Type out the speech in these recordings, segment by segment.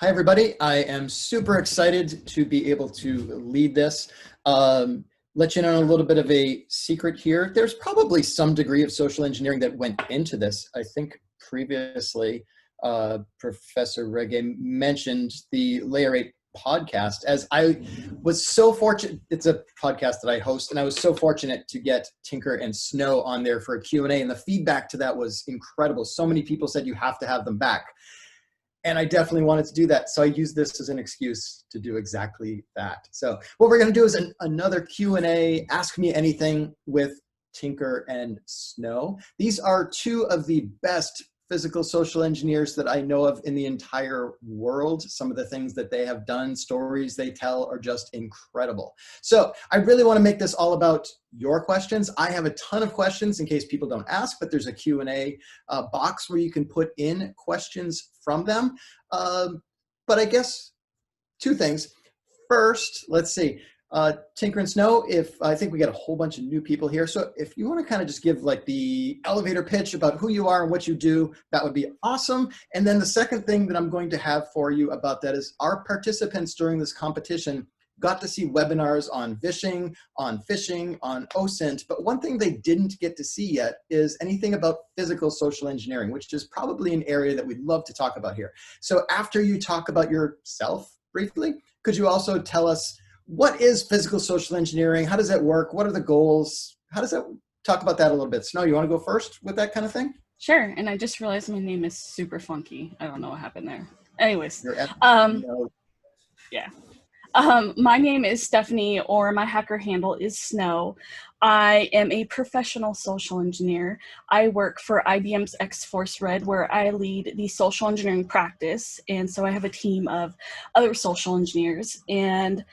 Hi, everybody. I am super excited to be able to lead this. Let you know a little bit of a secret here. There's probably some degree of social engineering that went into this. I think previously, Professor Reggae mentioned the Layer 8 podcast, as I was so fortunate. It's a podcast that I host, and I was so fortunate to get Tinker and Snow on there for a Q&A, and the feedback to that was incredible. So many people said you have to have them back. And I definitely wanted to do that. So I use this as an excuse to do exactly that. So what we're going to do is another Q&A, Ask Me Anything with Tinker and Snow. These are two of the best physical social engineers that I know of in the entire world. Some of the things that they have done, stories they tell are just incredible. So I really want to make this all about your questions. I have a ton of questions in case people don't ask, but there's a Q&A box where you can put in questions from them. But I guess two things. First, let's see. Tinker and Snow, I think we got a whole bunch of new people here. So if you want to kind of just give like the elevator pitch about who you are and what you do, that would be awesome. And then the second thing that I'm going to have for you about that is our participants during this competition got to see webinars on vishing, on phishing, on OSINT, but one thing they didn't get to see yet is anything about physical social engineering, which is probably an area that we'd love to talk about here. So after you talk about yourself briefly, could you also tell us what is physical social engineering? How does that work? What are the goals? How does that, talk about that a little bit. Snow, you want to go first with that kind of thing? Sure, and I just realized my name is super funky. I don't know what happened there. Anyways, yeah. My name is Stephanie, or my hacker handle is Snow. I am a professional social engineer. I work for IBM's X-Force Red, where I lead the social engineering practice. And so I have a team of other social engineers. And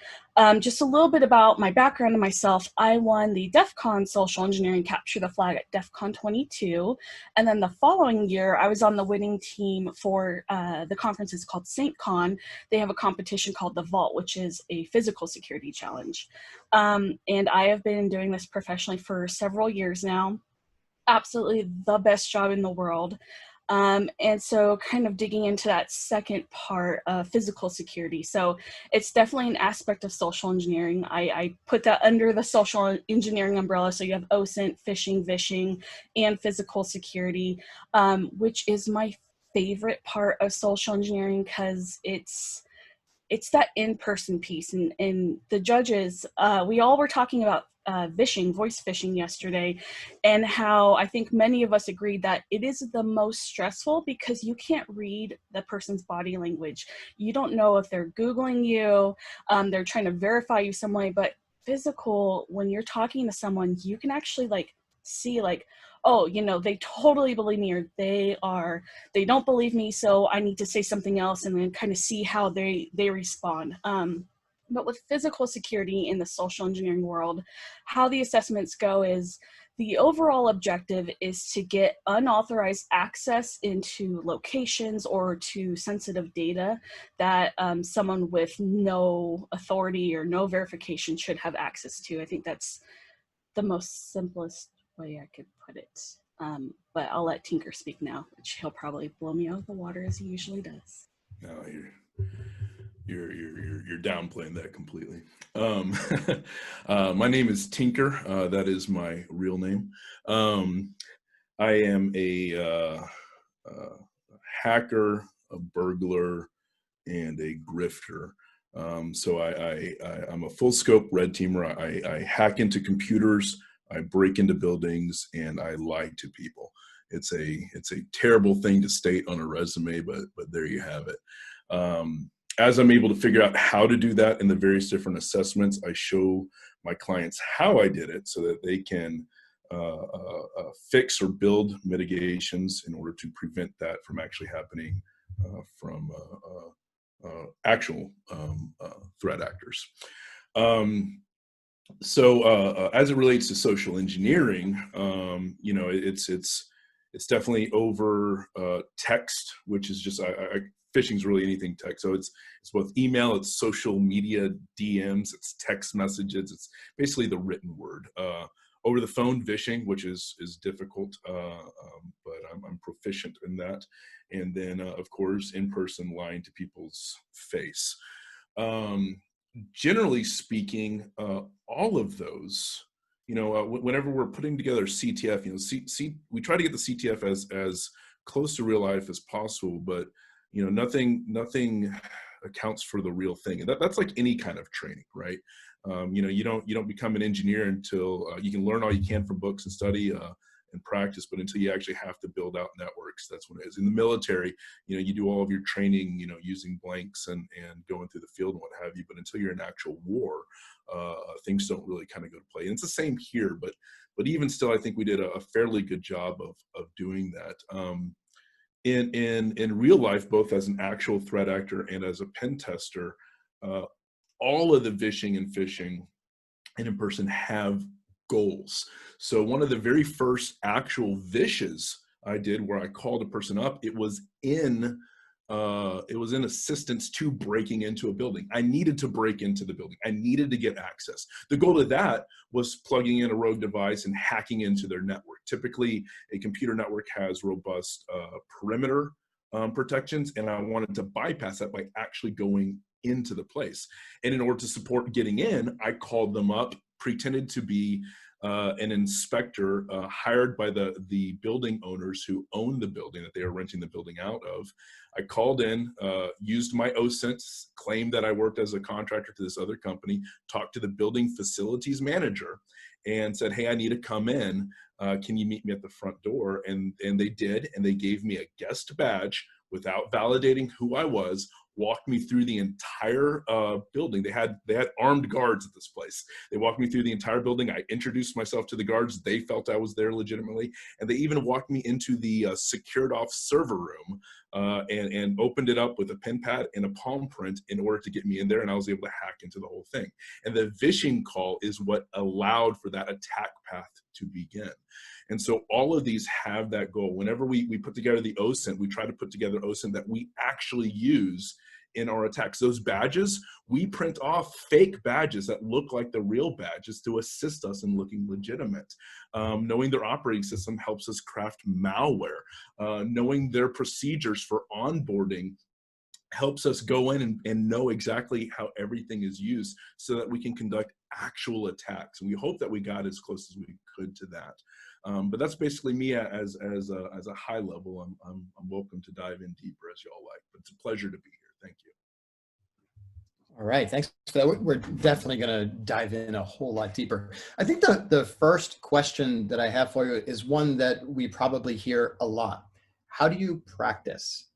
just a little bit about my background and myself. I won the DEF CON Social Engineering Capture the Flag at DEF CON 22. And then the following year, I was on the winning team for the conference is called St. Con. They have a competition called the Vault, which is a physical security challenge. And I have been doing this professionally for several years now. Absolutely the best job in the world. And so kind of digging into that second part of physical security. So it's definitely an aspect of social engineering. I put that under the social engineering umbrella. So you have OSINT, phishing, vishing, and physical security, which is my favorite part of social engineering because it's that in-person piece. And the judges, we all were talking about vishing, voice phishing yesterday, and how I think many of us agreed that it is the most stressful because you can't read the person's body language. You don't know if they're Googling you, they're trying to verify you some way, but physical, when you're talking to someone, you can actually like see like, oh, you know, they totally believe me, or they don't believe me, so I need to say something else, and then kind of see how they respond. But with physical security in the social engineering world, how the assessments go is the overall objective is to get unauthorized access into locations or to sensitive data that someone with no authority or no verification should have access to. I think that's the most simplest way I could put it. But I'll let Tinker speak now, which he'll probably blow me out of the water as he usually does. No, you're downplaying that completely. My name is Tinker. That is my real name. I am a hacker, a burglar, and a grifter. So I'm a full scope red teamer. I hack into computers, I break into buildings, and I lie to people. It's a terrible thing to state on a resume, but there you have it. As I'm able to figure out how to do that in the various different assessments, I show my clients how I did it so that they can fix or build mitigations in order to prevent that from actually happening from actual threat actors. So as it relates to social engineering, you know, it's definitely over text, which is just phishing is really anything text. So it's both email, it's social media DMs, it's text messages, it's basically the written word. over the phone vishing, which is difficult, but I'm proficient in that. And then, of course, in person, lying to people's face. Generally speaking, all of those, whenever we're putting together CTF, we try to get the CTF as close to real life as possible, but nothing accounts for the real thing. And that's like any kind of training, right? You don't become an engineer until you can learn all you can from books and study and practice, but until you actually have to build out networks, that's when it is. In the military, you do all of your training, using blanks and going through the field and what have you, but until you're in actual war, things don't really kind of go to play. And it's the same here, but even still, I think we did a fairly good job of doing that. In real life, both as an actual threat actor and as a pen tester, all of the vishing and phishing and in person have goals. So one of the very first actual vishes I did, where I called a person up, it was in assistance to breaking into a building. I needed to break into the building. I needed to get access. The goal of that was plugging in a rogue device and hacking into their network. Typically, a computer network has robust perimeter protections, and I wanted to bypass that by actually going into the place. And in order to support getting in, I called them up, pretended to be an inspector hired by the building owners who own the building that they are renting the building out of. I called in, used my OSINT, claimed that I worked as a contractor to this other company, talked to the building facilities manager and said, hey, I need to come in. Can you meet me at the front door? And they did, and they gave me a guest badge without validating who I was, walked me through the entire building. They had armed guards at this place. They walked me through the entire building. I introduced myself to the guards. They felt I was there legitimately. And they even walked me into the secured off server room and opened it up with a pen pad and a palm print in order to get me in there. And I was able to hack into the whole thing. And the vishing call is what allowed for that attack path to begin. And so all of these have that goal. Whenever we put together the OSINT, we try to put together OSINT that we actually use in our attacks. Those badges, we print off fake badges that look like the real badges to assist us in looking legitimate. Knowing their operating system helps us craft malware. Knowing their procedures for onboarding helps us go in and know exactly how everything is used so that we can conduct actual attacks. And we hope that we got as close as we could to that. But that's basically me as a high level. I'm welcome to dive in deeper as y'all like, but it's a pleasure to be here. Thank you. All right, thanks for that. We're definitely going to dive in a whole lot deeper. I think the first question that I have for you is one that we probably hear a lot. How do you practice?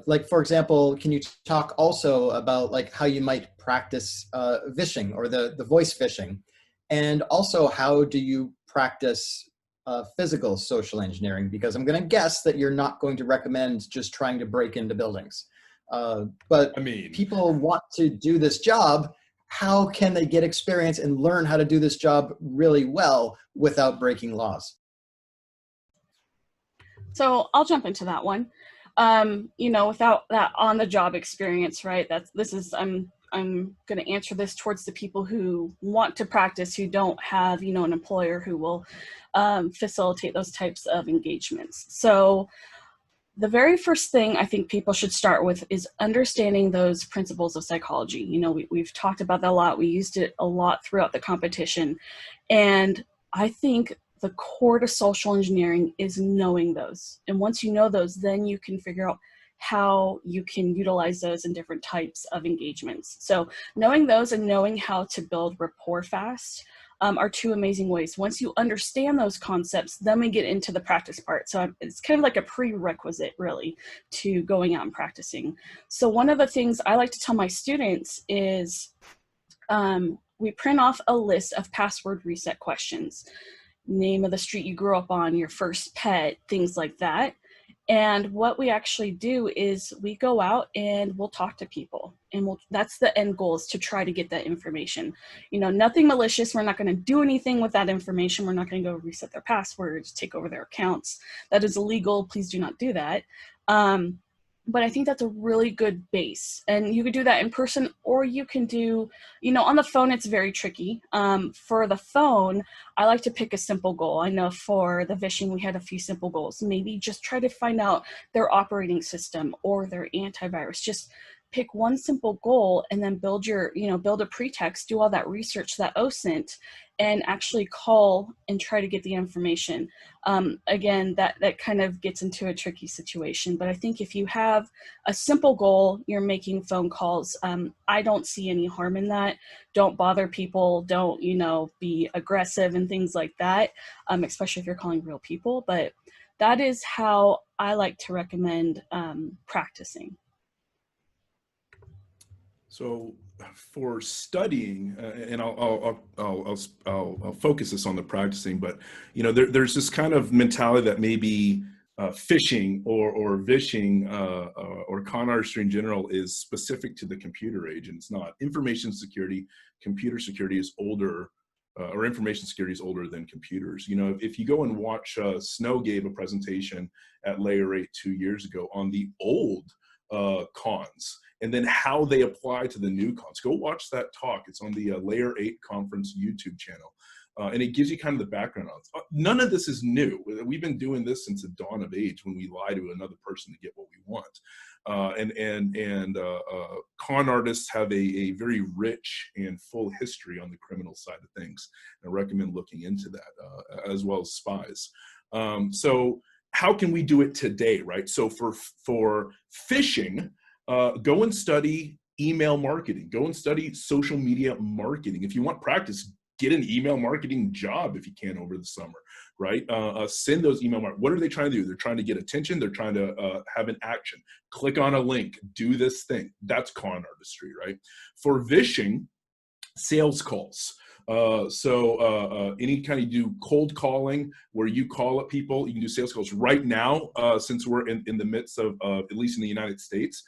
Like, for example, can you talk also about like how you might practice vishing or the voice phishing? And also, how do you practice physical social engineering? Because I'm going to guess that you're not going to recommend just trying to break into buildings. But I mean, people want to do this job. How can they get experience and learn how to do this job really well without breaking laws? So I'll jump into that one. Without that on-the-job experience, right? I'm going to answer this towards the people who want to practice, who don't have, an employer who will facilitate those types of engagements. So the very first thing I think people should start with is understanding those principles of psychology. We've talked about that a lot. We used it a lot throughout the competition. And I think the core to social engineering is knowing those. And once you know those, then you can figure out how you can utilize those in different types of engagements. So knowing those and knowing how to build rapport fast are two amazing ways. Once you understand those concepts, then we get into the practice part. So it's kind of like a prerequisite, really, to going out and practicing. So one of the things I like to tell my students is we print off a list of password reset questions. Name of the street you grew up on, your first pet, things like that. And what we actually do is we go out and we'll talk to people, and that's the end goal, is to try to get that information. Nothing malicious. We're not going to do anything with that information. We're not going to go reset their passwords, take over their accounts. That is illegal. Please do not do that. But I think that's a really good base. And you could do that in person, or you can do, on the phone, it's very tricky. For the phone, I like to pick a simple goal. I know for the vishing, we had a few simple goals. Maybe just try to find out their operating system or their antivirus. Just pick one simple goal and then build a pretext, do all that research, that OSINT, and actually call and try to get the information. Again, that kind of gets into a tricky situation, but I think if you have a simple goal, you're making phone calls. I don't see any harm in that. Don't bother people. Don't, be aggressive and things like that, especially if you're calling real people. But that is how I like to recommend practicing. So for studying, and I'll focus this on the practicing, but there's this kind of mentality that maybe phishing or vishing or con artistry in general is specific to the computer age, and it's not. Information security, computer security is older, or information security is older than computers. If you go and watch, Snow gave a presentation at Layer 8 2 years ago on the old cons, and then how they apply to the new cons. Go watch that talk. It's on the Layer 8 conference YouTube channel. And it gives you kind of the background on it. None of this is new. We've been doing this since the dawn of age, when we lie to another person to get what we want. Con artists have a very rich and full history on the criminal side of things. And I recommend looking into that, as well as spies. So how can we do it today, right? So for phishing, go and study email marketing. Go and study social media marketing. If you want practice, get an email marketing job if you can over the summer, right? Send those email what are they trying to do? They're trying to get attention. They're trying to have an action. Click on a link. Do this thing. That's con artistry, right? For vishing, sales calls. Any kind of do cold calling where you call up people, you can do sales calls right now, since we're in the midst of, at least in the United States,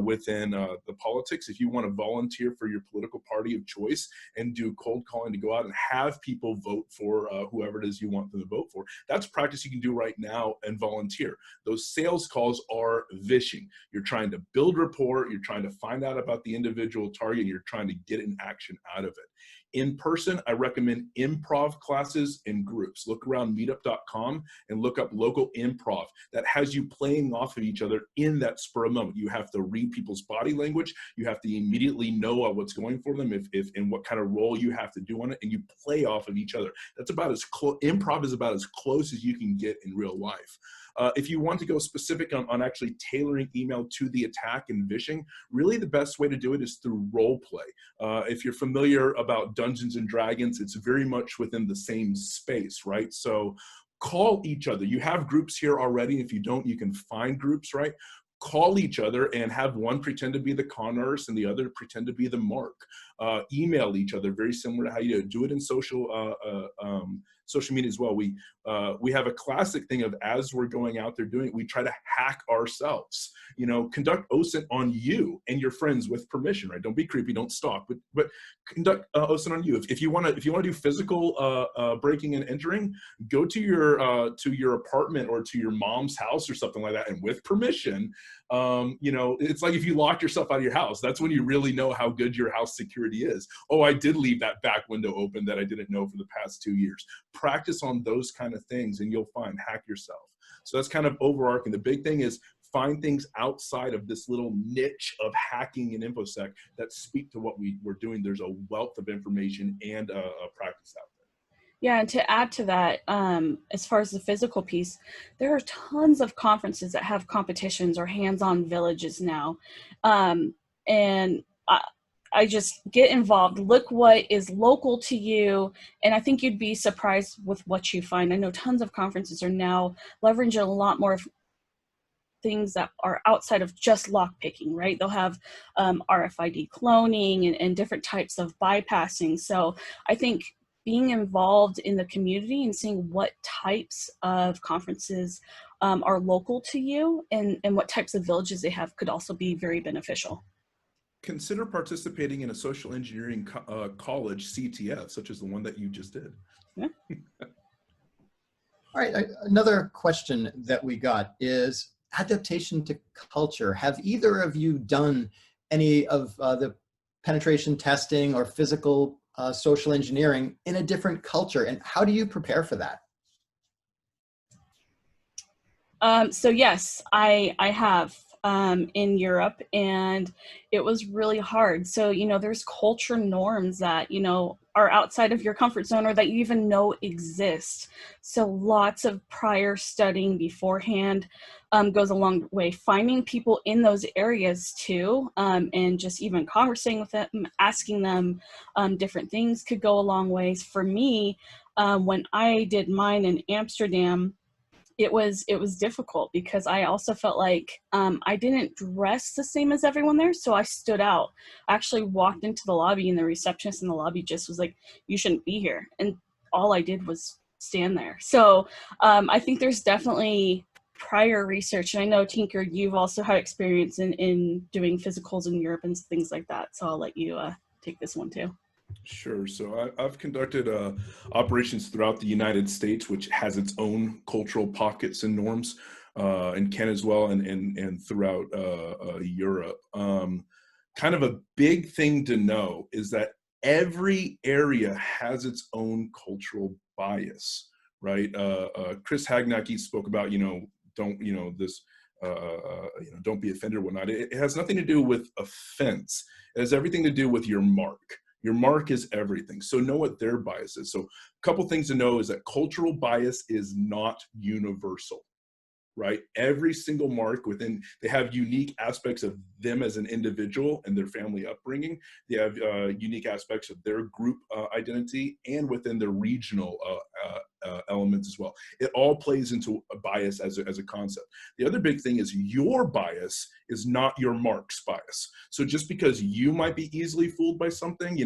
within the politics. If you want to volunteer for your political party of choice and do cold calling to go out and have people vote for whoever it is you want them to vote for, that's practice you can do right now and volunteer. Those sales calls are vishing. You're trying to build rapport, you're trying to find out about the individual target, you're trying to get an action out of it. In person, I recommend improv classes in groups. Look around meetup.com and look up local improv that has you playing off of each other in that spur of moment. You have to read people's body language. You have to immediately know what's going for them, if and what kind of role you have to do on it, and you play off of each other. That's about as close. Improv is about as close as you can get in real life. If you want to go specific on actually tailoring email to the attack and vishing, really the best way to do it is through role play. If you're familiar about Dungeons and Dragons, it's very much within the same space, right? So call each other. You have groups here already. If you don't, you can find groups, right? Call each other and have one pretend to be the con artist and the other pretend to be the mark. Email each other, very similar to how you do it in social media as well. We have a classic thing of, as we're going out there doing it, we try to hack ourselves. Conduct OSINT on you and your friends with permission, right? Don't be creepy, don't stalk, but conduct OSINT on you. If you want to do physical breaking and entering, go to your apartment or to your mom's house or something like that, and with permission. It's like if you locked yourself out of your house, that's when you really know how good your house security is. Oh, I did leave that back window open that I didn't know for the past 2 years. Practice on those kind of things and you'll find hack yourself. So that's kind of overarching. The big thing is find things outside of this little niche of hacking and InfoSec that speak to what we're doing. There's a wealth of information and a practice out there. Yeah, and to add to that, as far as the physical piece, there are tons of conferences that have competitions or hands-on villages now. And I just get involved, look what is local to you, and I think you'd be surprised with what you find. I know tons of conferences are now leveraging a lot more of things that are outside of just lockpicking, right? They'll have RFID cloning and different types of bypassing. So I think being involved in the community and seeing what types of conferences are local to you and what types of villages they have could also be very beneficial. Consider participating in a social engineering college CTF, such as the one that you just did. Yeah. All right, another question that we got is, adaptation to culture. Have either of you done any of the penetration testing or physical social engineering in a different culture? And how do you prepare for that? So yes, I have in Europe, and it was really hard. So, you know, there's culture norms that, you know, are outside of your comfort zone or that you even know exist. So lots of prior studying beforehand goes a long way. Finding people in those areas too, and just even conversing with them, asking them different things could go a long ways. For me, when I did mine in Amsterdam, it was difficult because I also felt like I didn't dress the same as everyone there, so I stood out. I actually walked into the lobby, and the receptionist in the lobby just was like, "You shouldn't be here," and all I did was stand there. So I think there's definitely prior research, and I know, Tinker, you've also had experience in doing physicals in Europe and things like that, so I'll let you take this one too. Sure. So I've conducted operations throughout the United States, which has its own cultural pockets and norms, and can as well, and throughout Europe. Kind of a big thing to know is that every area has its own cultural bias, right? Chris Hagnacki spoke about, don't, this, don't be offended or whatnot. It has nothing to do with offense. It has everything to do with your mark. Your mark is everything. So know what their bias is. So a couple things to know is that cultural bias is not universal, right? Every single mark within, they have unique aspects of them as an individual and their family upbringing. They have unique aspects of their group identity and within their regional elements as well. It all plays into a bias as a concept. The other big thing is your bias is not your mark's bias. So just because you might be easily fooled by something,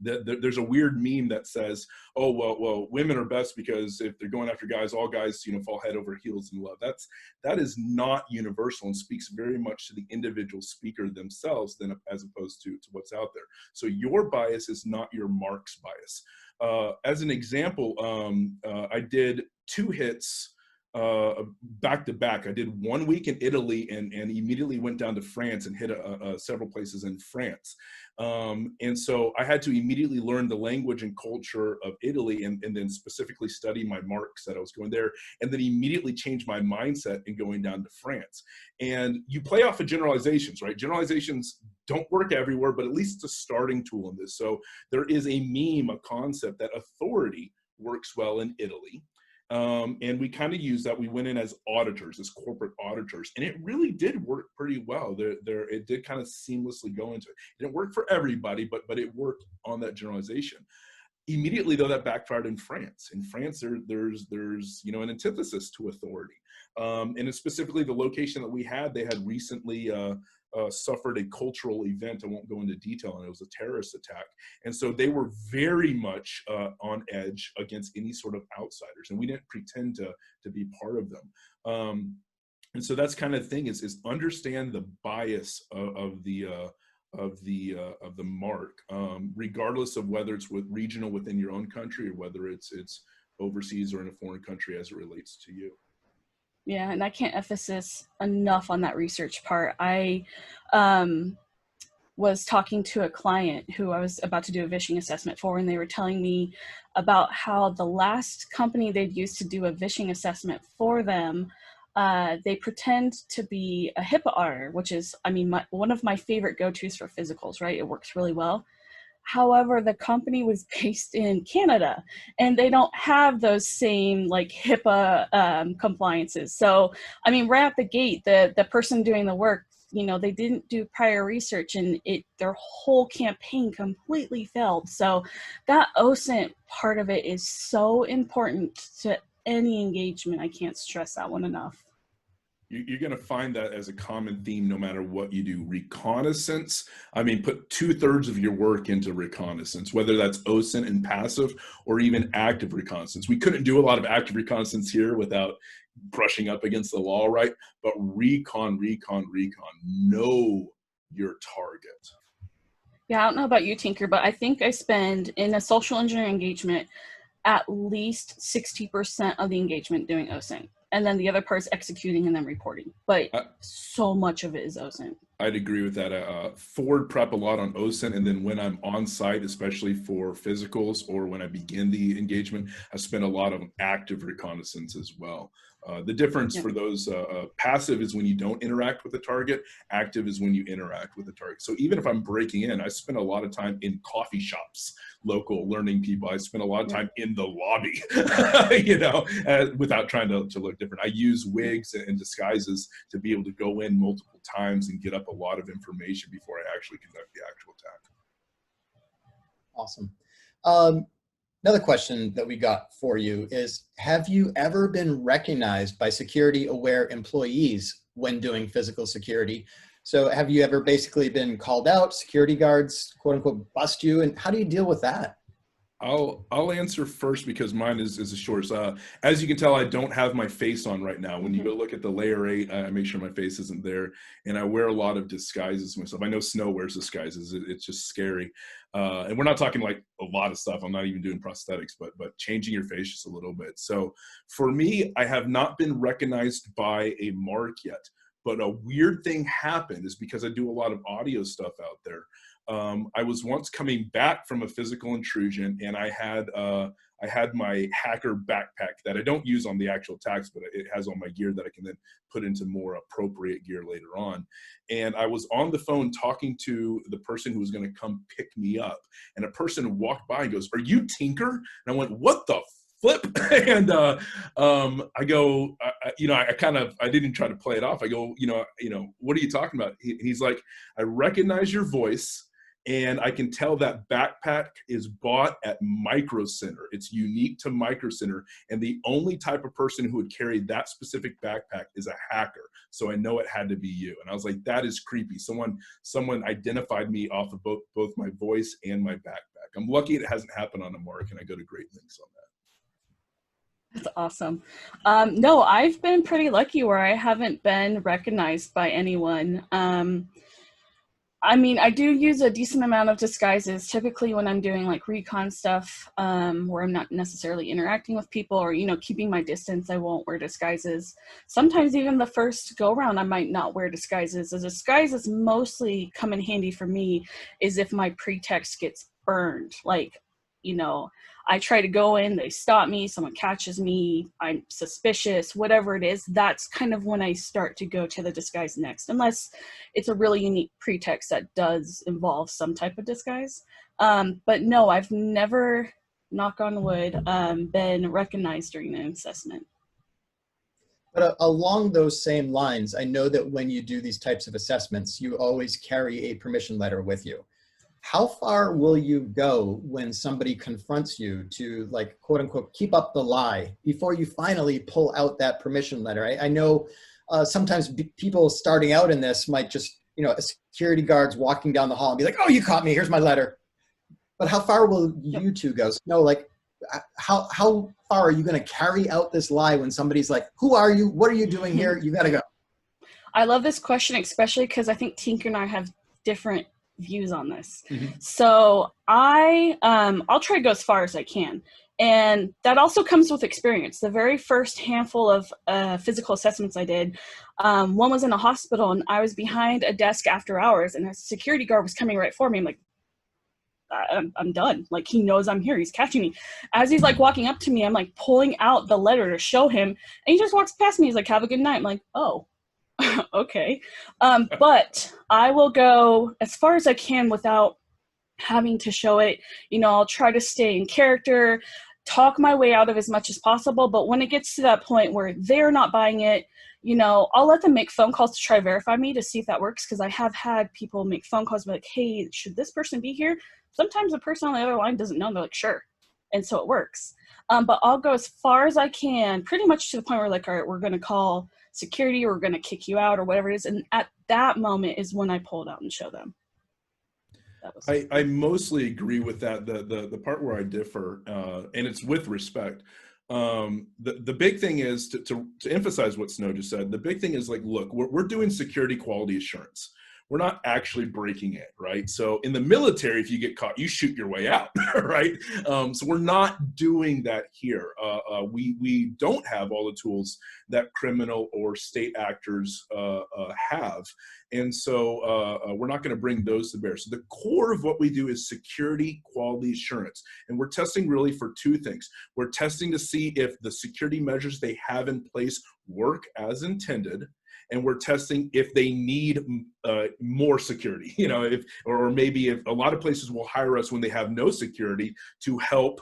there's a weird meme that says, "Oh, well, women are best because if they're going after guys, all guys, fall head over heels in love." That is not universal and speaks very much to the individual speaker themselves than as opposed to what's out there. So your bias is not your mark's bias. As an example, I did 2 hits back to back. I did 1 week in Italy and immediately went down to France and hit several places in France. And so I had to immediately learn the language and culture of Italy and then specifically study my marks that I was going there, and then immediately change my mindset in going down to France. And you play off of generalizations, right? Generalizations don't work everywhere, but at least it's a starting tool in this. So there is a meme, a concept that authority works well in Italy. And we kind of used that. We went in as auditors, as corporate auditors, and it really did work pretty well. It did kind of seamlessly go into it. It didn't work for everybody, but it worked on that generalization. Immediately, though, that backfired in France. In France, there's an antithesis to authority, and it's specifically the location that we had. They had recently suffered a cultural event. I won't go into detail, and it was a terrorist attack. And so they were very much on edge against any sort of outsiders, and we didn't pretend to be part of them. And so that's kind of thing is understand the bias of the mark, regardless of whether it's regional within your own country or whether it's overseas or in a foreign country as it relates to you. Yeah, and I can't emphasize enough on that research part. I was talking to a client who I was about to do a vishing assessment for, and they were telling me about how the last company they'd used to do a vishing assessment for them, they pretend to be a HIPAA auditor, which is, one of my favorite go-tos for physicals, right? It works really well. However, the company was based in Canada, and they don't have those same like HIPAA compliances. So, right out the gate, the person doing the work, they didn't do prior research, and their whole campaign completely failed. So that OSINT part of it is so important to any engagement. I can't stress that one enough. You're going to find that as a common theme no matter what you do. Reconnaissance, put 2/3 of your work into reconnaissance, whether that's OSINT and passive or even active reconnaissance. We couldn't do a lot of active reconnaissance here without brushing up against the law, right? But recon, know your target. Yeah, I don't know about you, Tinker, but I think I spend in a social engineering engagement at least 60% of the engagement doing OSINT. and then the other part's executing and then reporting. But so much of it is OSINT. I'd agree with that. Forward prep a lot on OSINT, and then when I'm on site, especially for physicals or when I begin the engagement, I spend a lot of active reconnaissance as well. The difference for those passive is when you don't interact with the target. Active is when you interact with the target. So even if I'm breaking in, I spend a lot of time in coffee shops, local, learning people. I spend a lot of time in the lobby, you know, without trying to look different. I use wigs and disguises to be able to go in multiple times and get up a lot of information before I actually conduct the actual attack. Awesome. Another question that we got for you is, have you ever been recognized by security-aware employees when doing physical security? So have you ever basically been called out, security guards, quote unquote, bust you, and how do you deal with that? I'll answer first because mine is the shortest. As you can tell, I don't have my face on right now. When you go look at the layer 8, I make sure my face isn't there, and I wear a lot of disguises myself. I know Snow wears disguises. It's just scary. And we're not talking like a lot of stuff. I'm not even doing prosthetics, but changing your face just a little bit. So for me, I have not been recognized by a mark yet. But a weird thing happened is because I do a lot of audio stuff out there. I was once coming back from a physical intrusion, and I had my hacker backpack that I don't use on the actual attacks, but it has all my gear that I can then put into more appropriate gear later on. And I was on the phone talking to the person who was going to come pick me up, and a person walked by and goes, "Are you Tinker?" And I went, "What the flip?" And I go, you know, I didn't try to play it off. I go, you know, what are you talking about? He's like, "I recognize your voice, and I can tell that backpack is bought at Micro Center. It's unique to Micro Center, and the only type of person who would carry that specific backpack is a hacker. So I know it had to be you." And I was like, that is creepy. Someone identified me off of both my voice and my backpack. I'm lucky it hasn't happened on a mark, and I go to great lengths on that. That's awesome. No, I've been pretty lucky where I haven't been recognized by anyone. I mean, I do use a decent amount of disguises, typically when I'm doing like recon stuff, where I'm not necessarily interacting with people or, you know, keeping my distance. I won't wear disguises. Sometimes even the first go around, I might not wear disguises. The disguises mostly come in handy for me is if my pretext gets burned. Like, you know, I try to go in, they stop me, someone catches me, I'm suspicious, whatever it is, that's kind of when I start to go to the disguise next, unless it's a really unique pretext that does involve some type of disguise. But no, I've never, knock on wood, been recognized during an assessment. But along those same lines, I know that when you do these types of assessments, you always carry a permission letter with you. How far will you go when somebody confronts you to, like, quote unquote, keep up the lie before you finally pull out that permission letter? I know sometimes people starting out in this might just, you know, a security guard's walking down the hall and be like, "Oh, you caught me, here's my letter." But how far will you two go? No, like, how far are you going to carry out this lie when somebody's like, "Who are you? What are you doing here? You got to go." I love this question, especially because I think Tinker and I have different views on this. So I'll try to go as far as I can. And that also comes with experience. The very first handful of physical assessments I did, one was in a hospital, and I was behind a desk after hours, and a security guard was coming right for me. I'm like, I'm done. Like, he knows I'm here. He's catching me. As he's like walking up to me, I'm like pulling out the letter to show him, and he just walks past me. He's like, "Have a good night." I'm like, "Oh, okay." But I will go as far as I can without having to show it. You know, I'll try to stay in character, talk my way out of as much as possible. But when it gets to that point where they're not buying it, you know, I'll let them make phone calls to try to verify me to see if that works. Because I have had people make phone calls and be like, "Hey, should this person be here?" Sometimes the person on the other line doesn't know, and they're like, "Sure." And so it works. But I'll go as far as I can, pretty much to the point where, like, "All right, we're going to call security, or we're going to kick you out," or whatever it is. And at that moment is when I pull it out and show them. I mostly agree with that. The part where I differ, and it's with respect. The big thing is to emphasize what Snow just said. The big thing is, like, look, we're doing security quality assurance. We're not actually breaking it, right? So in the military, if you get caught, you shoot your way out, right? So we're not doing that here. We don't have all the tools that criminal or state actors have. And so we're not going to bring those to bear. So the core of what we do is security quality assurance. And we're testing really for two things. We're testing to see if the security measures they have in place work as intended. And we're testing if they need more security, or maybe if a lot of places will hire us when they have no security to help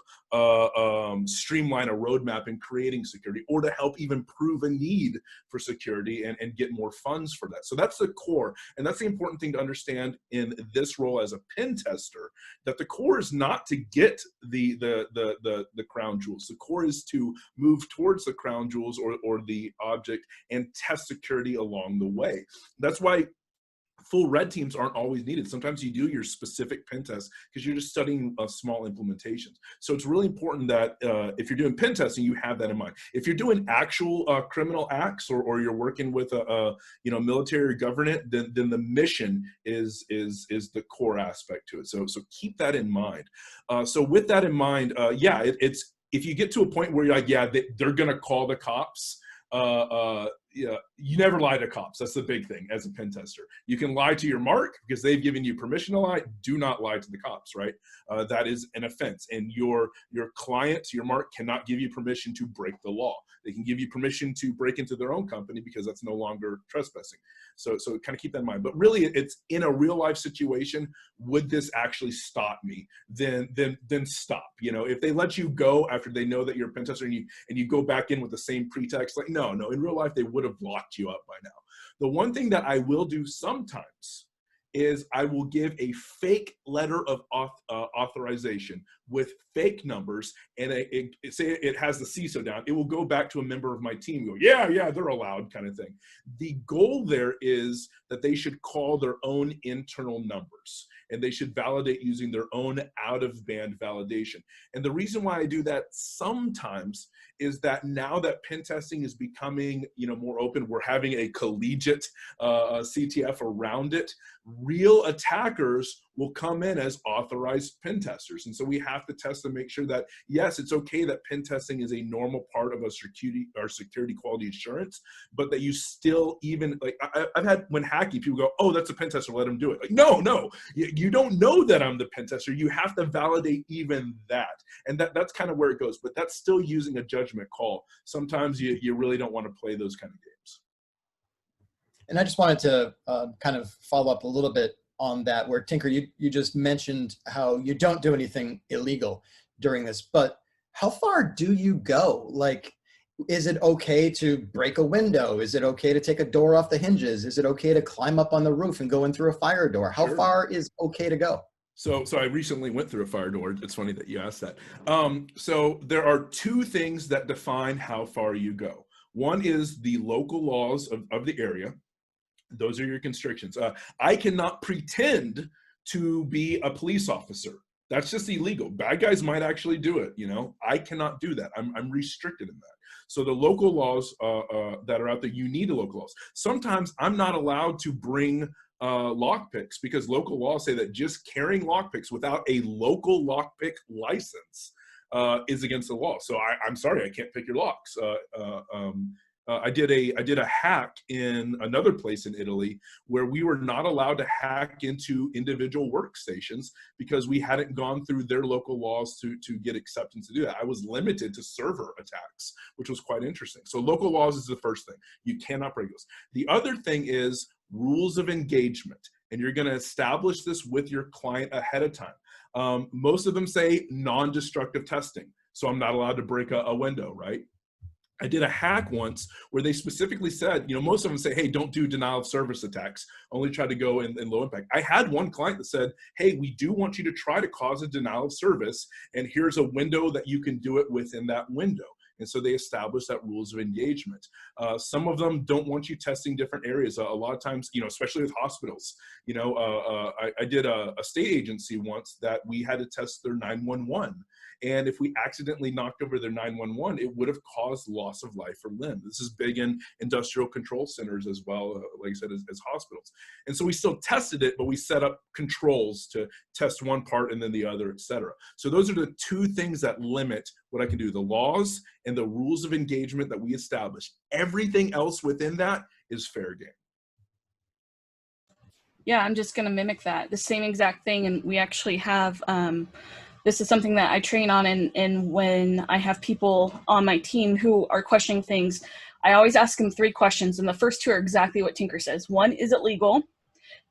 streamline a roadmap in creating security, or to help even prove a need for security and get more funds for that. So that's the core. And that's the important thing to understand in this role as a pen tester, that the core is not to get the crown jewels. The core is to move towards the crown jewels or the object and test security along the way. That's why full red teams aren't always needed. Sometimes you do your specific pen test because you're just studying small implementations. So it's really important that if you're doing pen testing, you have that in mind. If you're doing actual criminal acts, or you're working with a military or government, then the mission is the core aspect to it. So keep that in mind. So with that in mind, it's if you get to a point where you're like, they're gonna call the cops. You never lie to cops. That's the big thing as a pen tester. You can lie to your mark because they've given you permission to lie. Do not lie to the cops, right? That is an offense. And your client, your mark, cannot give you permission to break the law. They can give you permission to break into their own company because that's no longer trespassing. So kind of keep that in mind. But really, it's in a real life situation. Would this actually stop me? Then stop. If they let you go after they know that you're a pen tester and you go back in with the same pretext, like no, in real life they would have locked you up by now. The one thing that I will do sometimes is I will give a fake letter of authorization with fake numbers, and say it has the CISO down. It will go back to a member of my team and go, yeah, they're allowed, kind of thing. The goal there is that they should call their own internal numbers, and they should validate using their own out-of-band validation. And the reason why I do that sometimes is that now that pen testing is becoming more open, we're having a collegiate CTF around it. Real attackers will come in as authorized pen testers. And so we have to test to make sure that, yes, it's okay that pen testing is a normal part of a security quality assurance, but that you still I've had when hacky, people go, oh, that's a pen tester, let them do it. Like, no, you don't know that I'm the pen tester. You have to validate even that. And that's kind of where it goes, but that's still using a judgment call. Sometimes you really don't want to play those kind of games. And I just wanted to kind of follow up a little bit on that, where Tinker, you just mentioned how you don't do anything illegal during this, but how far do you go? Like, is it okay to break a window? Is it okay to take a door off the hinges? Is it okay to climb up on the roof and go in through a fire door? How Sure. far is okay to go? So I recently went through a fire door. It's funny that you asked that. So there are two things that define how far you go. One is the local laws of the area. Those are your constrictions. I cannot pretend to be a police officer. That's just illegal. Bad guys might actually do it. I cannot do that. I'm restricted in that. So the local laws that are out there, you need the local laws. Sometimes I'm not allowed to bring lockpicks because local laws say that just carrying lockpicks without a local lockpick license is against the law. So I'm sorry, I can't pick your locks. I did a hack in another place in Italy where we were not allowed to hack into individual workstations because we hadn't gone through their local laws to get acceptance to do that. I was limited to server attacks, which was quite interesting. So local laws is the first thing. You cannot break those. The other thing is rules of engagement, and you're going to establish this with your client ahead of time. Most of them say non-destructive testing, so I'm not allowed to break a window, right? I did a hack once where they specifically said, most of them say, hey, don't do denial of service attacks, only try to go in low impact. I had one client that said, hey, we do want you to try to cause a denial of service, and here's a window that you can do it within that window. And so they established that rules of engagement. Some of them don't want you testing different areas. A lot of times, especially with hospitals, I did a state agency once that we had to test their 911. And if we accidentally knocked over their 911, it would have caused loss of life or limb. This is big in industrial control centers as well, like I said, as hospitals. And so we still tested it, but we set up controls to test one part and then the other, et cetera. So those are the two things that limit what I can do, the laws and the rules of engagement that we establish. Everything else within that is fair game. Yeah, I'm just going to mimic that, the same exact thing. And we actually have, this is something that I train on, and when I have people on my team who are questioning things, I always ask them 3 questions. And the first 2 are exactly what Tinker says. 1, is it legal?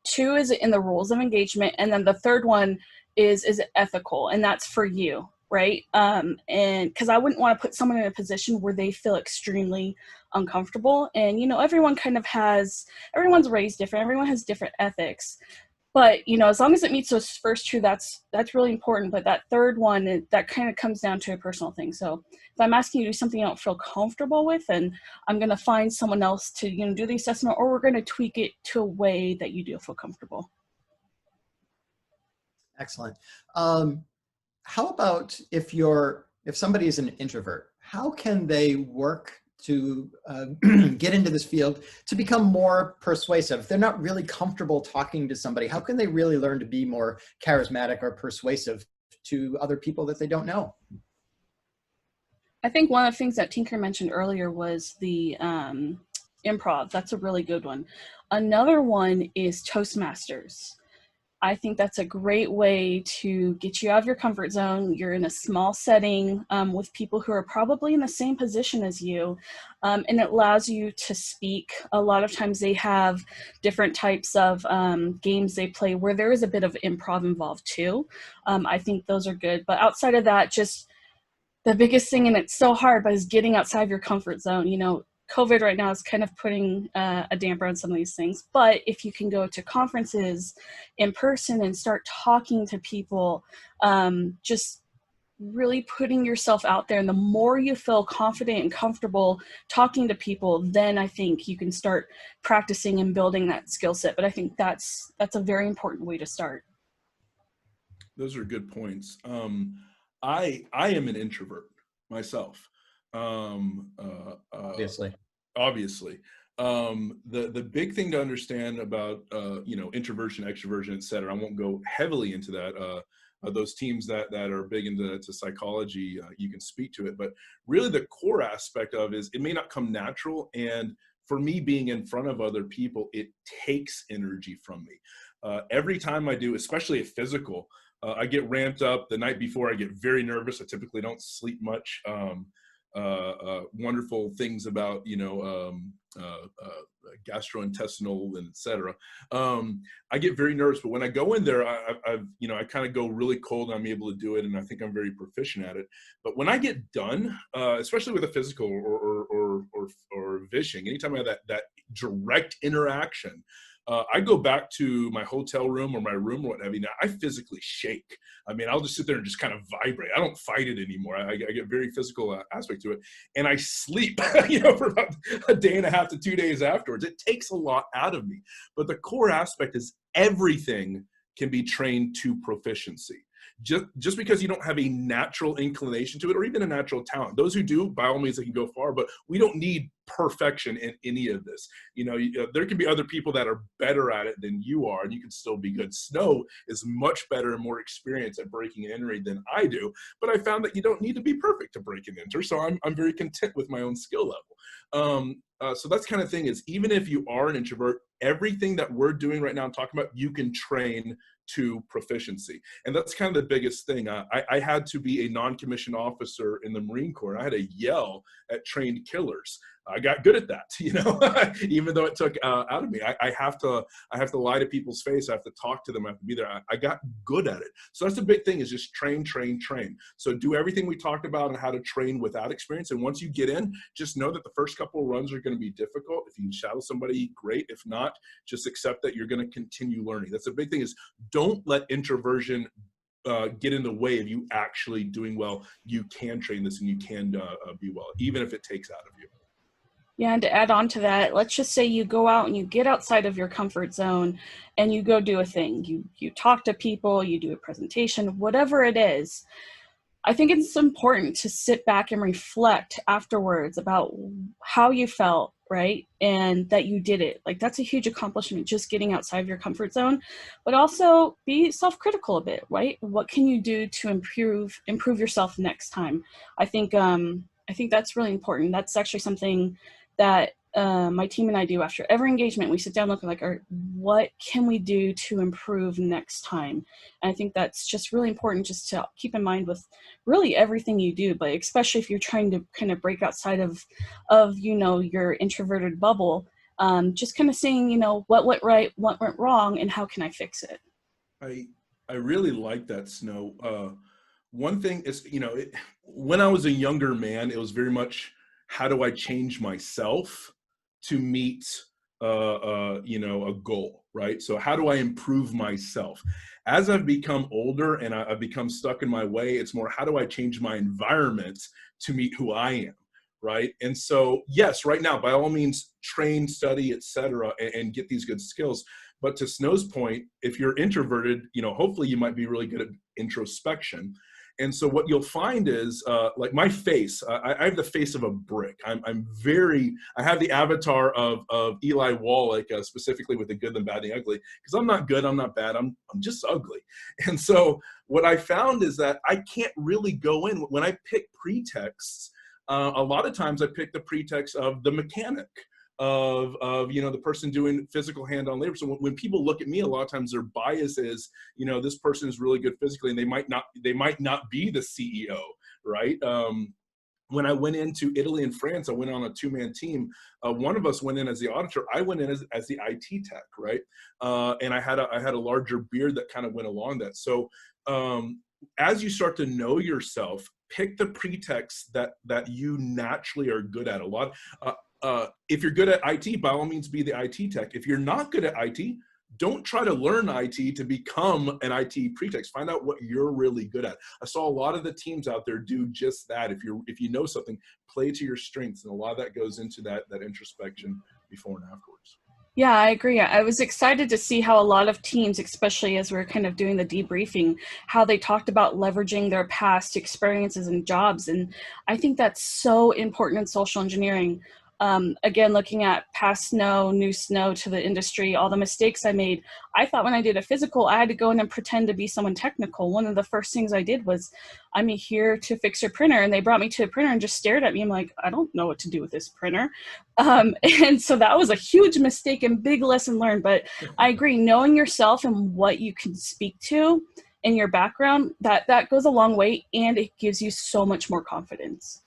2, is it in the rules of engagement? And then the third one is it ethical? And that's for you, right? And because I wouldn't want to put someone in a position where they feel extremely uncomfortable. And, you know, everyone's raised different, everyone has different ethics. But, you know, as long as it meets those first 2, that's really important. But that third one, that kind of comes down to a personal thing. So if I'm asking you to do something I don't feel comfortable with, and I'm going to find someone else to, you know, do the assessment, or we're going to tweak it to a way that you do feel comfortable. Excellent. How about if somebody is an introvert, how can they work to get into this field to become more persuasive? If they're not really comfortable talking to somebody, how can they really learn to be more charismatic or persuasive to other people that they don't know? I think one of the things that Tinker mentioned earlier was the improv. That's a really good one. Another one is Toastmasters. I think that's a great way to get you out of your comfort zone. You're in a small setting with people who are probably in the same position as you, and it allows you to speak. A lot of times they have different types of games they play where there is a bit of improv involved too. I think those are good. But outside of that, just the biggest thing, and it's so hard, but is getting outside of your comfort zone. You know, COVID right now is kind of putting a damper on some of these things, but if you can go to conferences in person and start talking to people, just really putting yourself out there, and the more you feel confident and comfortable talking to people, then I think you can start practicing and building that skill set. But I think that's a very important way to start. Those are good points. I am an introvert myself. Obviously. The big thing to understand about you know, introversion, extroversion, et cetera, I won't go heavily into that. Those teams that are big into psychology, you can speak to it, but really the core aspect of is it may not come natural. And for me, being in front of other people, it takes energy from me. Every time I do, especially a physical, I get ramped up. The night before, I get very nervous. I typically don't sleep much. Wonderful things about, you know, gastrointestinal and et cetera. I get very nervous, but when I go in there, you know, I kind of go really cold and I'm able to do it. And I think I'm very proficient at it. But when I get done, especially with a physical or vishing, anytime I have that direct interaction, I go back to my hotel room or my room or what have you. Now I physically shake. I mean, I'll just sit there and just kind of vibrate. I don't fight it anymore. I get very physical aspect to it, and I sleep, you know, for about a day and a half to 2 days afterwards. It takes a lot out of me, but the core aspect is everything can be trained to proficiency. Just because you don't have a natural inclination to it or even a natural talent. Those who do, by all means, they can go far, but we don't need perfection in any of this. You know, there can be other people that are better at it than you are, and you can still be good. Snow is much better and more experienced at breaking and entering than I do, but I found that you don't need to be perfect to break and enter, so I'm very content with my own skill level. So that's kind of thing is, even if you are an introvert, everything that we're doing right now and talking about, you can train to proficiency. And that's kind of the biggest thing. I had to be a non-commissioned officer in the Marine Corps. I had to yell at trained killers. I got good at that, you know, even though it took out of me. I have to lie to people's face. I have to talk to them. I have to be there. I got good at it. So that's the big thing, is just train. So do everything we talked about on how to train without experience. And once you get in, just know that the first couple of runs are going to be difficult. If you can shadow somebody, great. If not, just accept that you're going to continue learning. That's the big thing, is don't let introversion get in the way of you actually doing well. You can train this and you can be well, even if it takes out of you. Yeah, and to add on to that, let's just say you go out and you get outside of your comfort zone and you go do a thing. You talk to people, you do a presentation, whatever it is. I think it's important to sit back and reflect afterwards about how you felt, right? And that you did it. Like, that's a huge accomplishment, just getting outside of your comfort zone, but also be self-critical a bit, right? What can you do to improve yourself next time? I think that's really important. That's actually something that my team and I do after every engagement. We sit down, looking like, what can we do to improve next time? And I think that's just really important, just to keep in mind with really everything you do, but especially if you're trying to kind of break outside of your introverted bubble. Just kind of saying, what went right, what went wrong, and how can I fix it? I really like that, Snow. One thing is, when I was a younger man, it was very much, how do I change myself to meet a goal, right? So how do I improve myself? As I've become older and I've become stuck in my way, it's more, how do I change my environment to meet who I am, right? And so, yes, right now, by all means, train, study, etc., and get these good skills. But to Snow's point, if you're introverted, hopefully you might be really good at introspection. And so what you'll find is, like my face, I have the face of a brick. I have the avatar of Eli Wallach, specifically with the good, the bad, and the ugly, because I'm not good, I'm not bad, I'm just ugly. And so what I found is that I can't really go in. When I pick pretexts, a lot of times I pick the pretext of the mechanic, of the person doing physical hand-on labor. So when people look at me, a lot of times their bias is, this person is really good physically, and they might not be the CEO, right? When I went into Italy and France, I went on a 2-man team. One of us went in as the auditor. I went in as the IT tech, right? And I had a larger beard that kind of went along that. So as you start to know yourself, pick the pretext that you naturally are good at. If you're good at IT, by all means, be the IT tech. If you're not good at IT, don't try to learn IT to become an IT pretext. Find out what you're really good at. I saw a lot of the teams out there do just that. If you know something, play to your strengths, and a lot of that goes into that introspection before and afterwards. Yeah, I agree. I was excited to see how a lot of teams, especially as we we're kind of doing the debriefing, how they talked about leveraging their past experiences and jobs. And I think that's so important in social engineering. Again, looking at past Snow, new Snow to the industry, all the mistakes I made. I thought when I did a physical, I had to go in and pretend to be someone technical. One of the first things I did was, I'm here to fix your printer. And they brought me to a printer and just stared at me. I'm like, I don't know what to do with this printer. And so that was a huge mistake and big lesson learned. But I agree, knowing yourself and what you can speak to in your background, that goes a long way, and it gives you so much more confidence.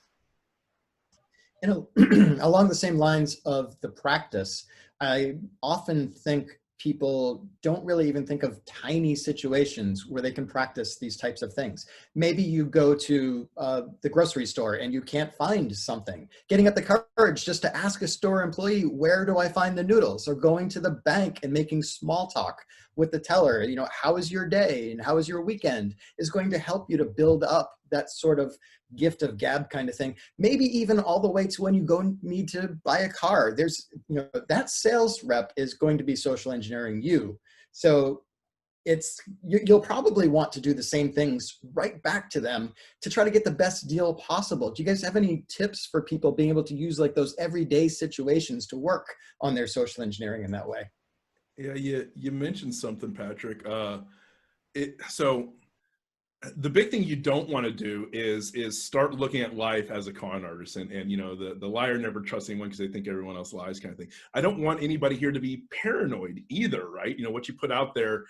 Along the same lines of the practice, I often think people don't really even think of tiny situations where they can practice these types of things. Maybe you go to the grocery store and you can't find something. Getting up the courage just to ask a store employee, where do I find the noodles? Or going to the bank and making small talk with the teller, how is your day and how is your weekend, is going to help you to build up that sort of gift of gab kind of thing. Maybe even all the way to when you need to buy a car. There's, that sales rep is going to be social engineering you. So you'll probably want to do the same things right back to them to try to get the best deal possible. Do you guys have any tips for people being able to use like those everyday situations to work on their social engineering in that way? Yeah, you mentioned something, Patrick. So the big thing you don't want to do is start looking at life as a con artist, and the liar never trusts anyone because they think everyone else lies, kind of thing. I don't want anybody here to be paranoid either, right? What you put out there,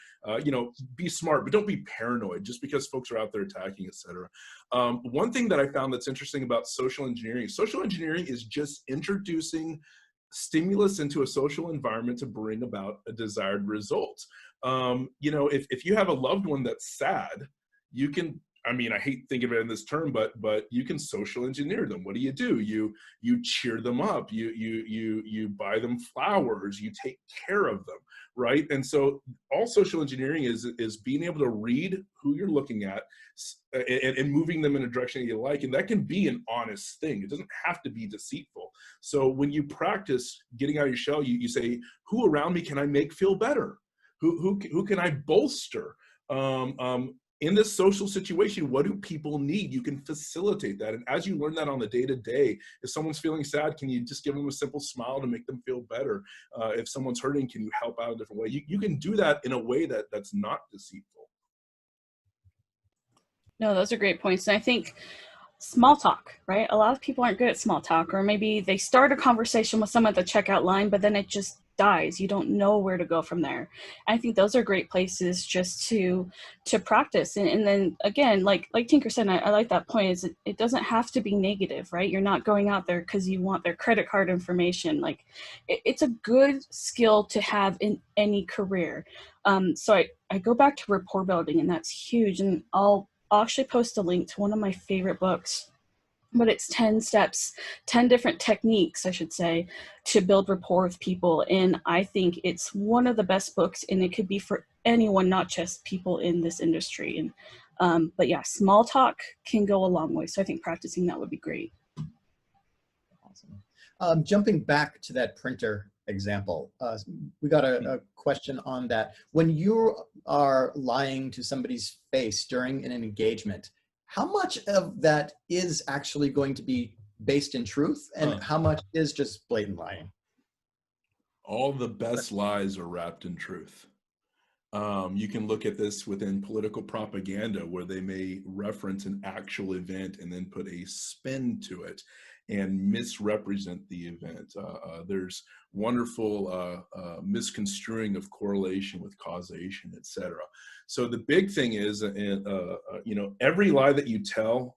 be smart, but don't be paranoid just because folks are out there attacking, etc. One thing that I found that's interesting about social engineering is just introducing stimulus into a social environment to bring about a desired result. If you have a loved one that's sad, you can, I hate thinking of it in this term, but you can social engineer them. What do? You cheer them up. You buy them flowers. You take care of them, right? And so all social engineering is being able to read who you're looking at and moving them in a direction that you like. And that can be an honest thing. It doesn't have to be deceitful. So when you practice getting out of your shell, you say, who around me can I make feel better? Who can I bolster? in this social situation, what do people need? You can facilitate that. And as you learn that on the day-to-day, if someone's feeling sad, can you just give them a simple smile to make them feel better? If someone's hurting, can you help out a different way? You can do that in a way that's not deceitful. No, those are great points. And I think small talk, right? A lot of people aren't good at small talk, or maybe they start a conversation with someone at the checkout line, but then it just dies. You don't know where to go from there. I think those are great places just to practice. And then again, like Tinker said, I like that point, is it doesn't have to be negative, right? You're not going out there because you want their credit card information. Like it's a good skill to have in any career. So I go back to rapport building, and that's huge. And I'll actually post a link to one of my favorite books, but it's 10 steps, 10 different techniques, I should say, to build rapport with people. And I think it's one of the best books, and it could be for anyone, not just people in this industry. And but yeah, small talk can go a long way. So I think practicing that would be great. Awesome. Jumping back to that printer example, we got a question on that. When you are lying to somebody's face during an engagement, how much of that is actually going to be based in truth, and how much is just blatant lying? All the best lies are wrapped in truth. You can look at this within political propaganda, where they may reference an actual event and then put a spin to it and misrepresent the event. There's wonderful misconstruing of correlation with causation, etc. So the big thing is, you know, every lie that you tell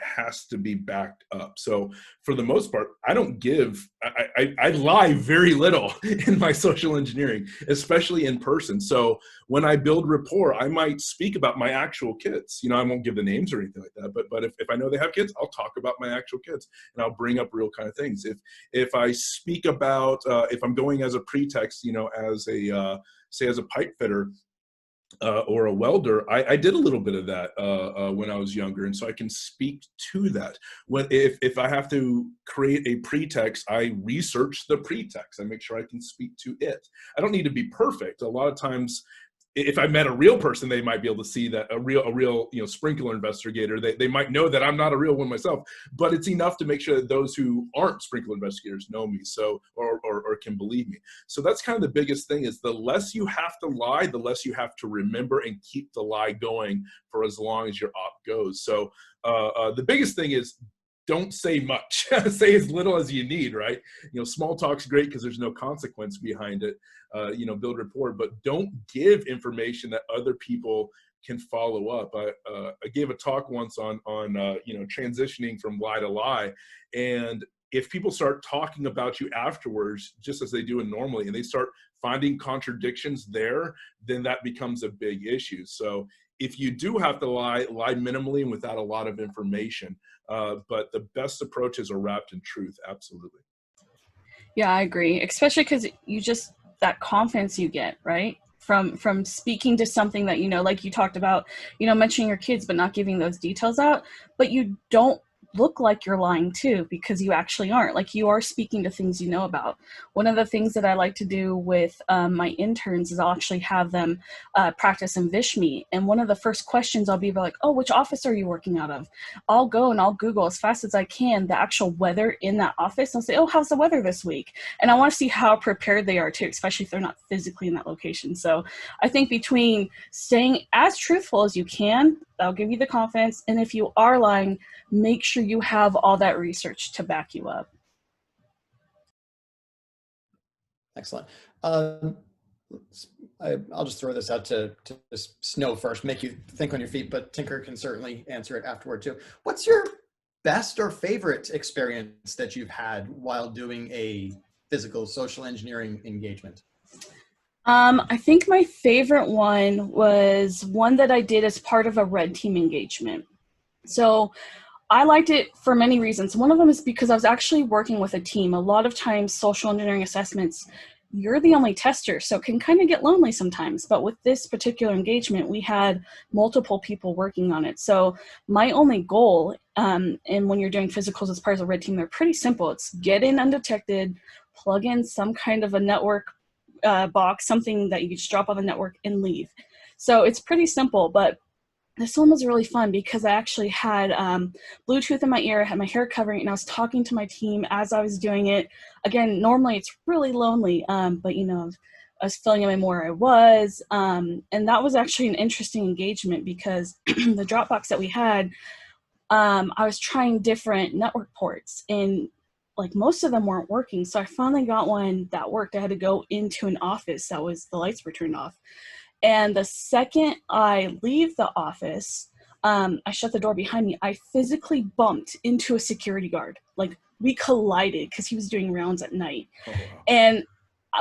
has to be backed up. So for the most part, I don't give, I lie very little in my social engineering, especially in person. So when I build rapport, I might speak about my actual kids. You know, I won't give the names or anything like that, but if I know they have kids, I'll talk about my actual kids, and I'll bring up real kind of things. If I speak about, if I'm going as a pretext, you know, as a, say as a pipe fitter, or a welder, I did a little bit of that when I was younger, and so I can speak to that. If I have to create a pretext, I research the pretext. I make sure I can speak to it. I don't need to be perfect. A lot of times, if I met a real person, they might be able to see that a real you know, sprinkler investigator. They might know that I'm not a real one myself, but it's enough to make sure that those who aren't sprinkler investigators know me, so or can believe me. So that's kind of the biggest thing, is the less you have to lie, the less you have to remember and keep the lie going for as long as your op goes. So the biggest thing is, don't say much. Say as little as you need, right? You know, small talk's great because there's no consequence behind it. You know, build rapport, but don't give information that other people can follow up. I gave a talk once on you know, transitioning from lie to lie, and if people start talking about you afterwards, just as they do normally, and they start finding contradictions there, then that becomes a big issue. So if you do have to lie minimally and without a lot of information. But the best approaches are wrapped in truth. Absolutely. Yeah, I agree. Especially because you just, that confidence you get, right? From speaking to something that, you know, like you talked about, you know, mentioning your kids, but not giving those details out, but you don't look like you're lying too, because you actually aren't. Like, you are speaking to things you know about. One of the things that I like to do with my interns is I'll actually have them practice and Vish me. And one of the first questions I'll be like, oh, which office are you working out of? I'll go and I'll Google as fast as I can the actual weather in that office. I'll say, oh, how's the weather this week? And I want to see how prepared they are too, especially if they're not physically in that location. So I think between staying as truthful as you can, that'll give you the confidence. And if you are lying, make sure you have all that research to back you up. Excellent. I'll just throw this out to Snow first, make you think on your feet, but Tinker can certainly answer it afterward too. What's your best or favorite experience that you've had while doing a physical social engineering engagement? I think my favorite one was one that I did as part of a red team engagement. So I liked it for many reasons. One of them is because I was actually working with a team. A lot of times social engineering assessments, you're the only tester, so it can kind of get lonely sometimes. But with this particular engagement, we had multiple people working on it. So my only goal, and when you're doing physicals as part of a red team, they're pretty simple. It's get in undetected, plug in some kind of a network box, something that you just drop on the network and leave. So it's pretty simple, but this one was really fun because I actually had Bluetooth in my ear, had my hair covering, and I was talking to my team as I was doing it. Again, normally it's really lonely, but you know, I was filling in where I was, and that was actually an interesting engagement because the Dropbox that we had, I was trying different network ports, and like most of them weren't working. So I finally got one that worked. I had to go into an office that was, the lights were turned off. And the second I leave the office, I shut the door behind me. I physically bumped into a security guard. Like we collided because he was doing rounds at night. Oh, wow. And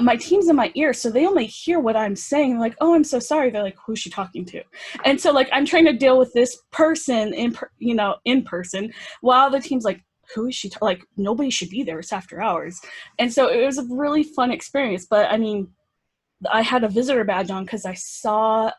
my team's in my ear, so they only hear what I'm saying. They're like, "Oh, I'm so sorry." They're like, "Who's she talking to?" And so like I'm trying to deal with this person in person, while the team's like, "Who is she? Like nobody should be there. It's after hours." And so it was a really fun experience. But I mean, I had a visitor badge on because I saw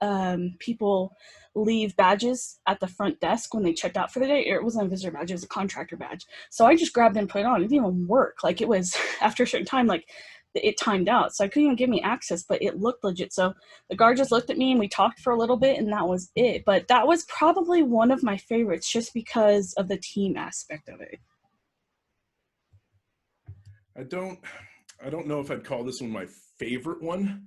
people leave badges at the front desk when they checked out for the day. It wasn't a visitor badge, it was a contractor badge. So I just grabbed it and put it on. It didn't even work. Like it was after a certain time, like it timed out. So I couldn't even give me access, but it looked legit. So the guard just looked at me and we talked for a little bit and that was it. But that was probably one of my favorites just because of the team aspect of it. I don't know if I'd call this one my favorite one,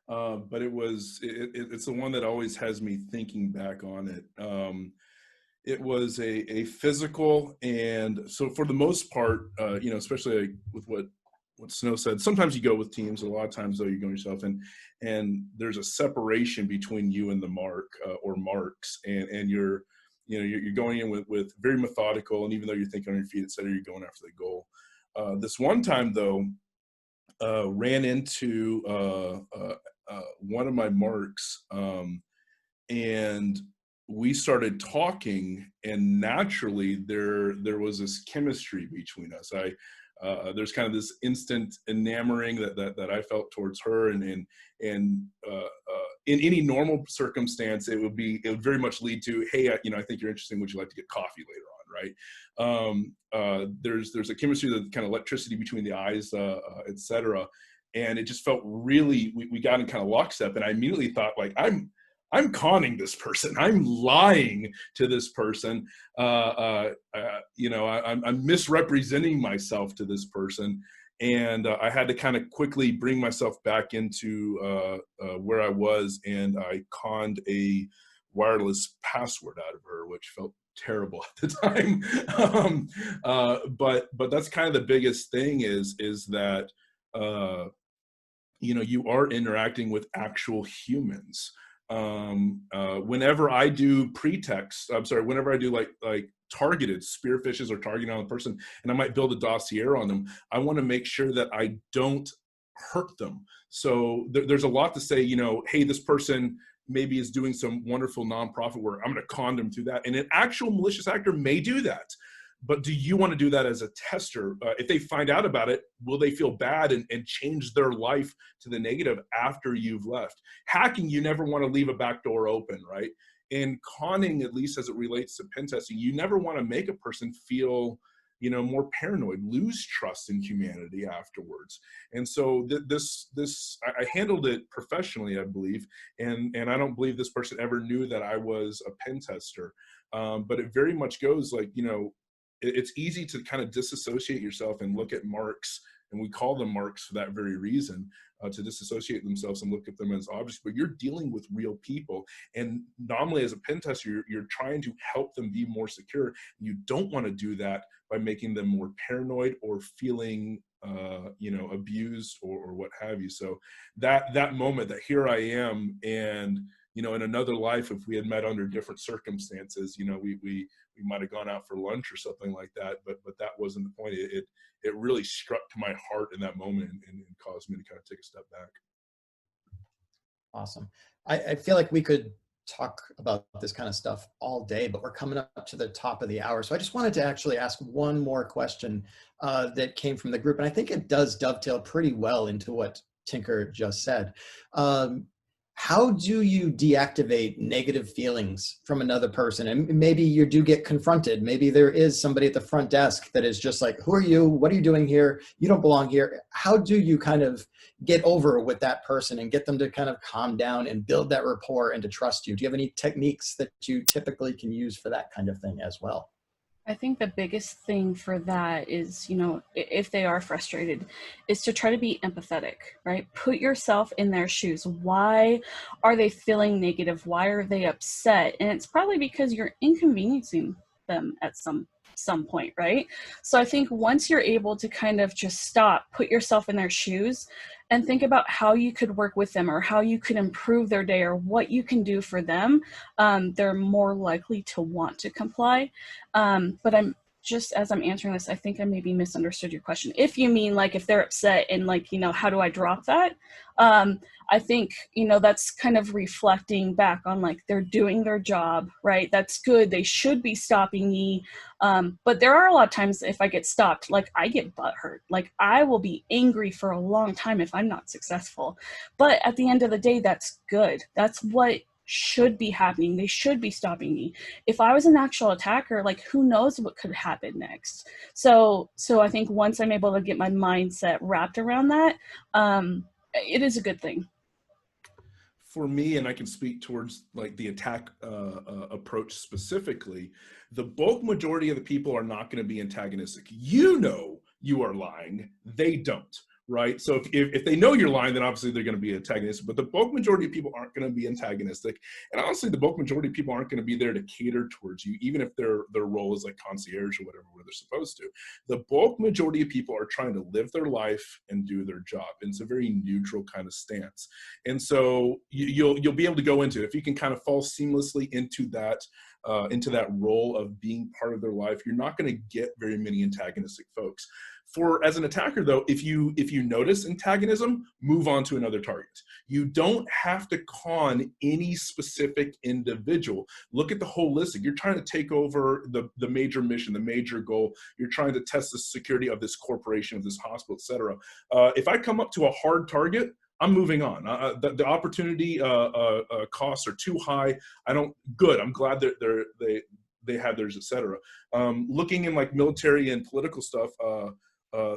but it's the one that always has me thinking back on it. It was a physical, and so for the most part, you know, especially with what Snow said, sometimes you go with teams, a lot of times though you go yourself, and there's a separation between you and the mark or marks, and you're going in with very methodical, and even though you're thinking on your feet, et cetera, you're going after the goal. This one time though, ran into one of my marks, and we started talking, and naturally there was this chemistry between us. There's kind of this instant enamoring that I felt towards her, and in any normal circumstance, it would very much lead to, hey, I think you're interesting. Would you like to get coffee later on, right? There's a chemistry, the kind of electricity between the eyes, et cetera. And it just felt really, we got in kind of lockstep, and I immediately thought, like, I'm conning this person. I'm lying to this person. I'm misrepresenting myself to this person. And I had to kind of quickly bring myself back into where I was, and I conned a wireless password out of her, which felt terrible at the time. But that's kind of the biggest thing is that, you are interacting with actual humans. Whenever I do whenever I do like targeted spear fishes or targeting on a person, and I might build a dossier on them, I want to make sure that I don't hurt them. So there's a lot to say, hey, this person maybe is doing some wonderful nonprofit work. I'm going to con them through that. And an actual malicious actor may do that. But do you want to do that as a tester? If they find out about it, will they feel bad and change their life to the negative after you've left? Hacking, you never want to leave a back door open, right? And conning, at least as it relates to pen testing, you never want to make a person feel, more paranoid, lose trust in humanity afterwards. And so I handled it professionally, I believe, and I don't believe this person ever knew that I was a pen tester. But it very much goes like, it's easy to kind of disassociate yourself and look at marks, and we call them marks for that very reason, to disassociate themselves and look at them as objects, but you're dealing with real people. And normally as a pen tester, you're trying to help them be more secure. You don't want to do that by making them more paranoid or feeling, abused or what have you. So that moment that here I am, and, in another life, if we had met under different circumstances, we might have gone out for lunch or something like that, but that wasn't the point. It really struck to my heart in that moment and caused me to kind of take a step back. Awesome. I feel like we could talk about this kind of stuff all day, but we're coming up to the top of the hour. So I just wanted to actually ask one more question that came from the group. And I think it does dovetail pretty well into what Tinker just said. how do you deactivate negative feelings from another person? And maybe you do get confronted. Maybe there is somebody at the front desk that is just like, who are you? What are you doing here? You don't belong here. How do you kind of get over with that person and get them to kind of calm down and build that rapport and to trust you? Do you have any techniques that you typically can use for that kind of thing as well? I think the biggest thing for that is, if they are frustrated, is to try to be empathetic, right? Put yourself in their shoes. Why are they feeling negative? Why are they upset? And it's probably because you're inconveniencing them at some point, right? So I think once you're able to kind of just stop, put yourself in their shoes and think about how you could work with them or how you could improve their day or what you can do for them, they're more likely to want to comply. But I'm just, as I'm answering this, I think I maybe misunderstood your question. If you mean like if they're upset and like, how do I drop that? I think, that's kind of reflecting back on like they're doing their job, right? That's good. They should be stopping me. But there are a lot of times if I get stopped, like I get butthurt. Like I will be angry for a long time if I'm not successful. But at the end of the day, that's good. That's what should be happening. They should be stopping me. If I was an actual attacker, like who knows what could happen next. So I think once I'm able to get my mindset wrapped around that, it is a good thing. For me, and I can speak towards like the attack approach specifically, the bulk majority of the people are not going to be antagonistic. You are lying, they don't, right? So if they know you're lying, then obviously they're going to be antagonistic, but the bulk majority of people aren't going to be antagonistic. And honestly, the bulk majority of people aren't going to be there to cater towards you, even if their role is like concierge or whatever, where they're supposed to. The bulk majority of people are trying to live their life and do their job. And it's a very neutral kind of stance. And so you'll be able to go into it. If you can kind of fall seamlessly into that role of being part of their life, you're not going to get very many antagonistic folks. As an attacker though, if you notice antagonism, move on to another target. You don't have to con any specific individual. Look at the holistic. You're trying to take over the major mission, the major goal. You're trying to test the security of this corporation, of this hospital, etc. If I come up to a hard target, I'm moving on. The opportunity costs are too high. Good. I'm glad that they have theirs, etc. Looking in like military and political stuff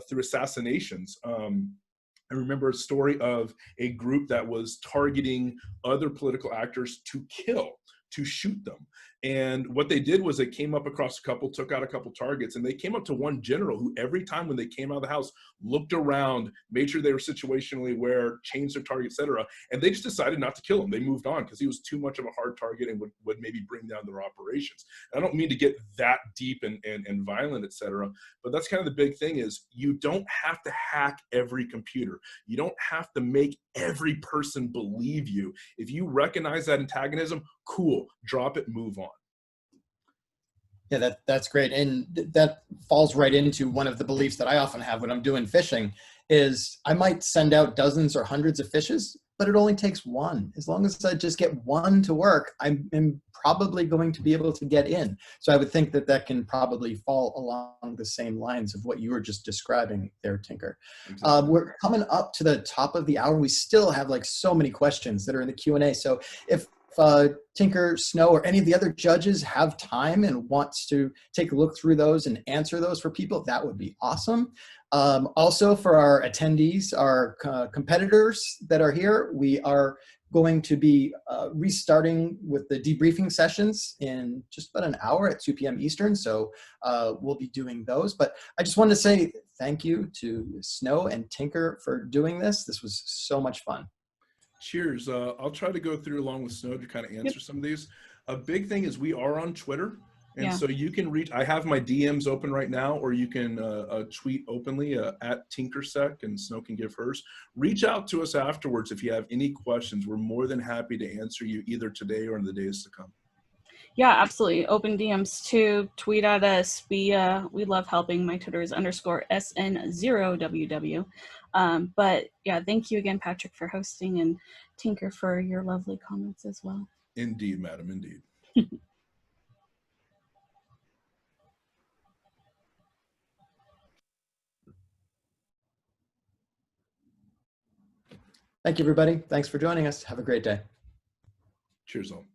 through assassinations. I remember a story of a group that was targeting other political actors to kill, to shoot them. And what they did was they came up across a couple, took out a couple targets, and they came up to one general who every time when they came out of the house, looked around, made sure they were situationally aware, changed their target, etc. And they just decided not to kill him. They moved on because he was too much of a hard target and would maybe bring down their operations. And I don't mean to get that deep and violent, etc. But that's kind of the big thing is you don't have to hack every computer. You don't have to make every person believe you. If you recognize that antagonism, cool, drop it, move on. Yeah, that's great. And that falls right into one of the beliefs that I often have when I'm doing fishing is I might send out dozens or hundreds of fishes, but it only takes one. As long as I just get one to work, I'm probably going to be able to get in. So I would think that can probably fall along the same lines of what you were just describing there, Tinker. Exactly. We're coming up to the top of the hour. We still have like so many questions that are in the Q&A. So if Tinker, Snow, or any of the other judges have time and wants to take a look through those and answer those for people, that would be awesome. Also for our attendees, our competitors that are here, we are going to be restarting with the debriefing sessions in just about an hour at 2 p.m. Eastern. So we'll be doing those. But I just wanted to say thank you to Snow and Tinker for doing this. This was so much fun. Cheers. I'll try to go through along with Snow to kind of answer some of these. A big thing is we are on Twitter. And so you can reach, I have my DMs open right now, or you can tweet openly at TinkerSec, and Snow can give hers. Reach out to us afterwards if you have any questions. We're more than happy to answer you either today or in the days to come. Yeah, absolutely. Open DMs too. Tweet at us. We love helping. My Twitter is _SN0WW. But yeah, thank you again, Patrick, for hosting, and Tinker for your lovely comments as well. Indeed, madam, indeed. Thank you, everybody. Thanks for joining us. Have a great day. Cheers all.